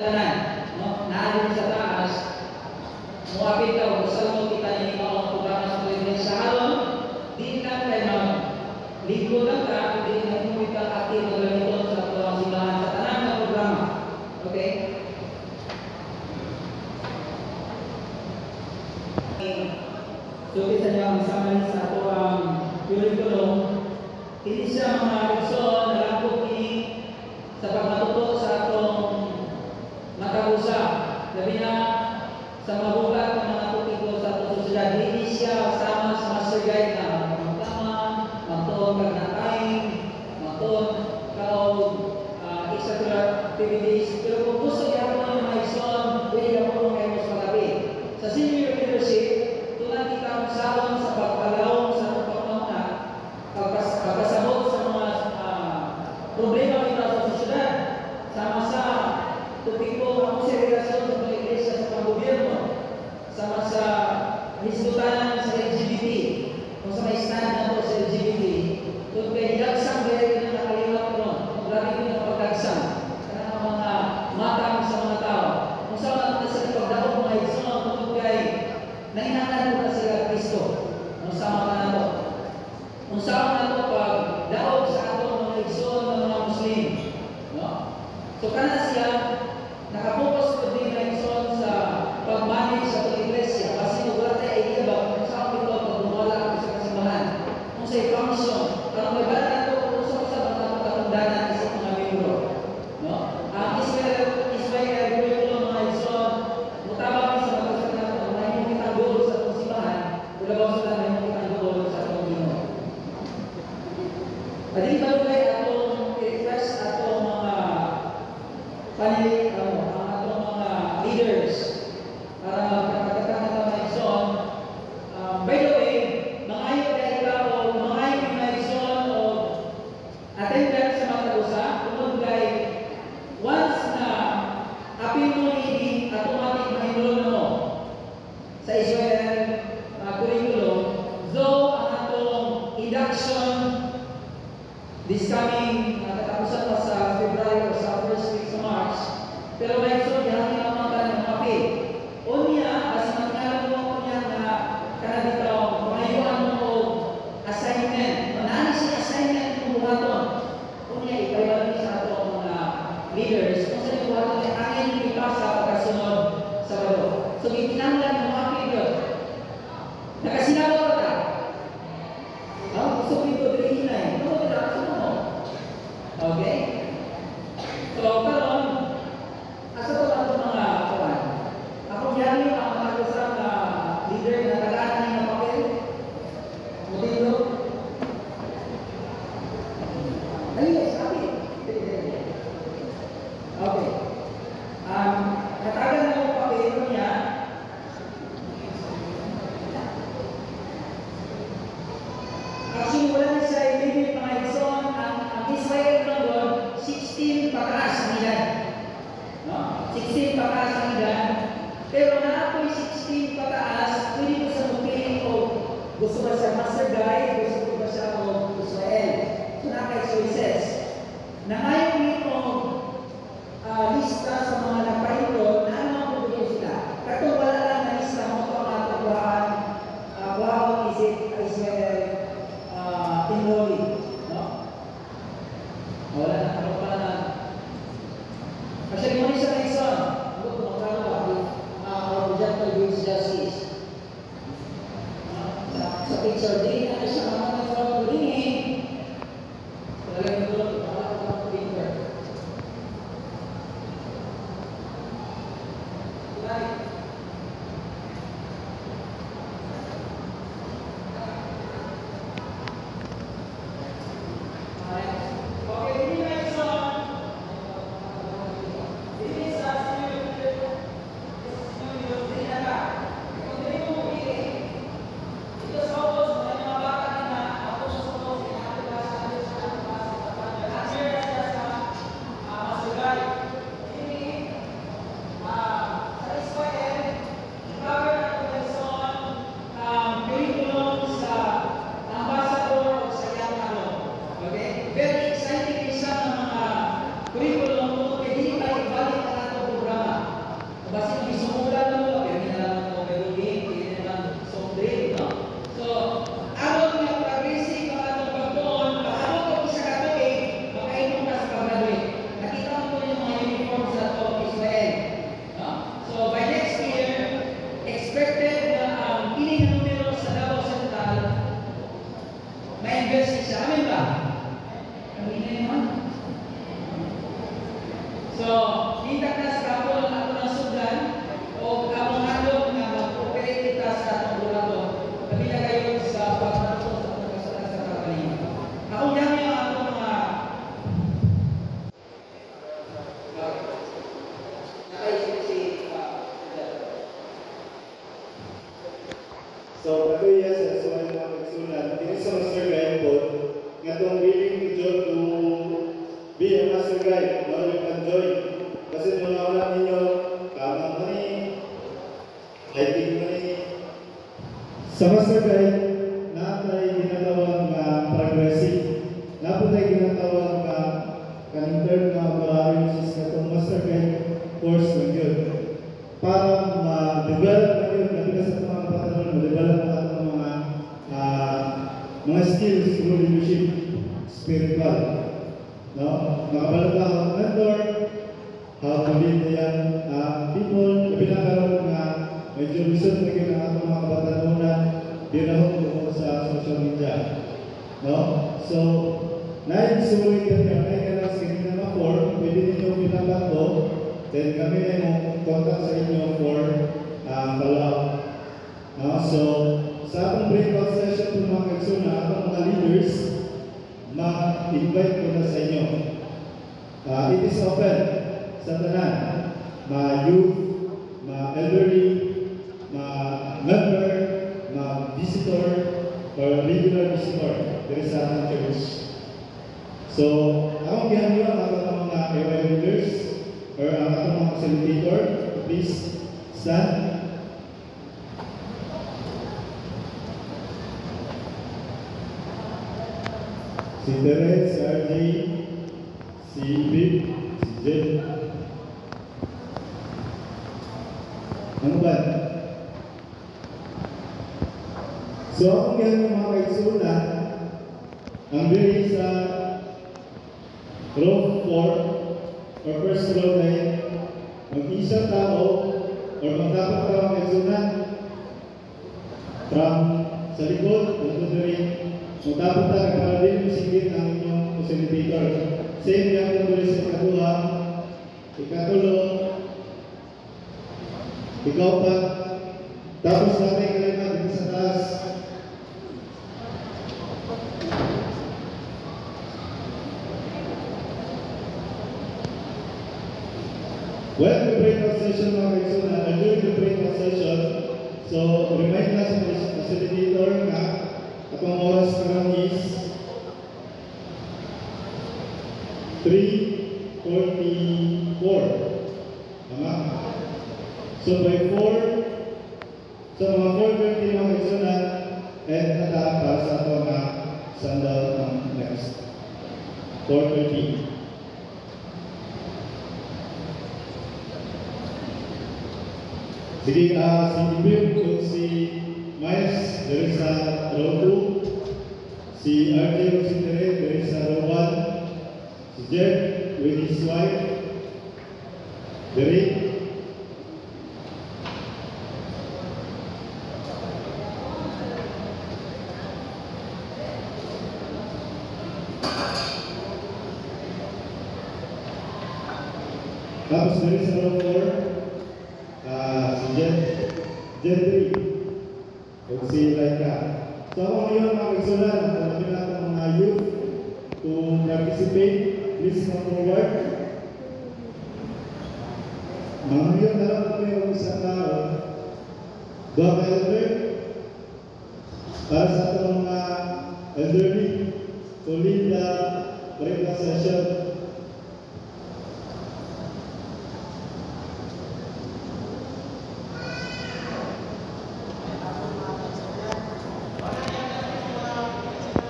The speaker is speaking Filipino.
tanan, no? Naayon sa taas, muapit ka, gusto mo kita ni Mao, programa sa pwede sa halon, di lang kayo ligo lang ka, hindi na mo kita aktibo lang ito sa simbahan sa tanan na programa. Okay? So, kita niyo ang summary sa ito ang curriculum. Hindi siya mga leksyon na lang ini sa pagmatuto sa atong makausap. Labi na sa mabugat ng mga tupiko sa atong sosyedad, hindi siya sama sa master guide na magtama, magtuon kag nakain, magtuon kaog extracurricular activities. Pero kung gusto niya po yung mga leksyon, pwede na po kayo mas magabi. Sa senior leadership, tulang kita ang salon sa pagpalawang sa atong pagmamuna, pagkasabot sa mga problema kita sa sosyedad, sama sa tupiko ang segregasyon sa mga iglesia sa pang-gobyerno, sama sa hisgutanan sa LGBT, kung sa may stand na po sa LGBT, kung kay dagsang gaya na nakaliwat ko, kung grabe ko na pagdagsang, karang mga matang sa mga tao, kung saan na sa pagdaog mga igsoon, kung kay nainangan ko na sila Kristo, kung sama ka na to. Kung saan na ito pag-daog sa atong mga igsoon ng mga Muslim. No? So, kana siya, nakapokus ko din na igsoon sa pag-manage sa itong iglesia. Kasi wala tayo idea ba kung saan ito pag lumala ako sa kasimbahan. Kung sa'y function, parang may bala ito kung saan sa mga katundanan sa mga membro. No? Ang Israel curriculum mga igsoon, mutabang sa mga kasimbahan kung may mong kitang goal sa itong simbahan, wala ba sila may mong kitang goal sa itong Ginoo. Ading bago kayo atong i-request atong mga ang atong mga leaders para magkakatakan na mga igsoon. By the way, mangayo kayo ka o mangayo yung mga igsoon o attendance sa mga tagusa, tungkol kay once na apil mo ni automatic ma-enroll na mo sa Israel curriculum, though ang atong induction this coming katapusan pa sa February o sa first week sa March, pero may so diyan ang mga tanong apil. Unya, as magkaroon mo niya na kanabitaw, pangayuan mo assignment. Manani si assignment kung buhaton. Unya, ipayawin sa atong mga leaders. Kung sa buhaton ay angin ipasa pagkasunod sa balo. So, itinanglan mo apil yun. Nakasinawa ka. Gusto ko ito, dilihinay. Okay? So, karon, asa to ato mga kawan? Ako gani ang mga kusang leader na tagaan ng papel. Modelo. Ayun, sabi. Okay. Katagan na yung papel niya. Actually, wala na siya i-limit mga igsoon. Ang Israel doon, 16 pataas ang edad. No? 16 pataas ang edad. Pero na ako'y 16 pataas, pwede ko sa mupili o gusto ba siya master guide, gusto ba siya o Israel. So na kay choices. Na ngayon nito, lista sa mga nagpahito, na ano ang pwede sila. Katong wala lang na lista mo ito ang atong buhaan. Wow, is it Israel enrolling? No? Wala na, ano pa na. Kasi kung isa na isa, ano kung magkano our gentle gives justice. Sa picture din, ano siya, mga nagkaroon ko din eh. Talagang ito, wala ko ng picture. So, katuya sa suwan na magsulat, ini sa master guide po, nga itong willing to job to be a master guide, or you can join. Kasi nung ninyo, kamang money, lighting money. Sa master guide, naatay ginatawag nga progressive. Napunay ginatawag nga kaning third nga paralysis nga itong master guide course ng yun. Para ma-develop na yun, nabigas sa mga patanong, ma-develop na itong mga skills through leadership, spiritual. No? Nakabalap ka ang mentor, how to lead the young people, pinakaroon nga medyo result na yun ang mga patanunan, dinahon ko sa social media. No? So, naisulit ka nyo, naikalas ka nyo na form, pwede ninyo pinabat ko, then kami ay mong contact sa inyo for follow-up. No? So, sa atong breakout session ng mga kagsuna, atong mga leaders, ma-invite ko na sa inyo. It is open sa tanan, ma-youth, ma-elderly, ma-member, ma-visitor, or regular visitor, there is sa church. So, akong gihanyo ang atong mga AY leaders, or ang atong mga facilitator, please stand. Si Teres, si RJ, si Viv, si Jen. Ano ba? So, akong gihanyo mga kaitsula, ang diri sa row 4 or first row na yun, mag-isang tao or magdapat tao ang kaitsula from sa likod, ito rin, magdapat tayo para din masigit ang inyong facilitator. Same yan kung diri sa ikaduha, ikatulo, ikaw pa, tapos natin kalimat dito sa taas. When the breakout session mga kaitsuna, during the breakout session, so remind na sa facilitator na atong oras karon is 3:44. Tama? So by 4, so mga 4:20 mga kaitsuna, and nataap para sa ito na sandal ng next. 4:30. Sige, si Ibib at si Miles, dari sa row 2. Si RJ at si Tere, dari sa row 1. Si Jeff with his wife. Derek. Tapos dari sa row 4. Si Jen 3 o si Laika. So ako ngayon mga kagsulan, natin natin mga youth to participate. Please come forward. Mga ngayon na lang kami ang isang tao. Doa ka elder para sa itong mga elderly to lead the breakout session.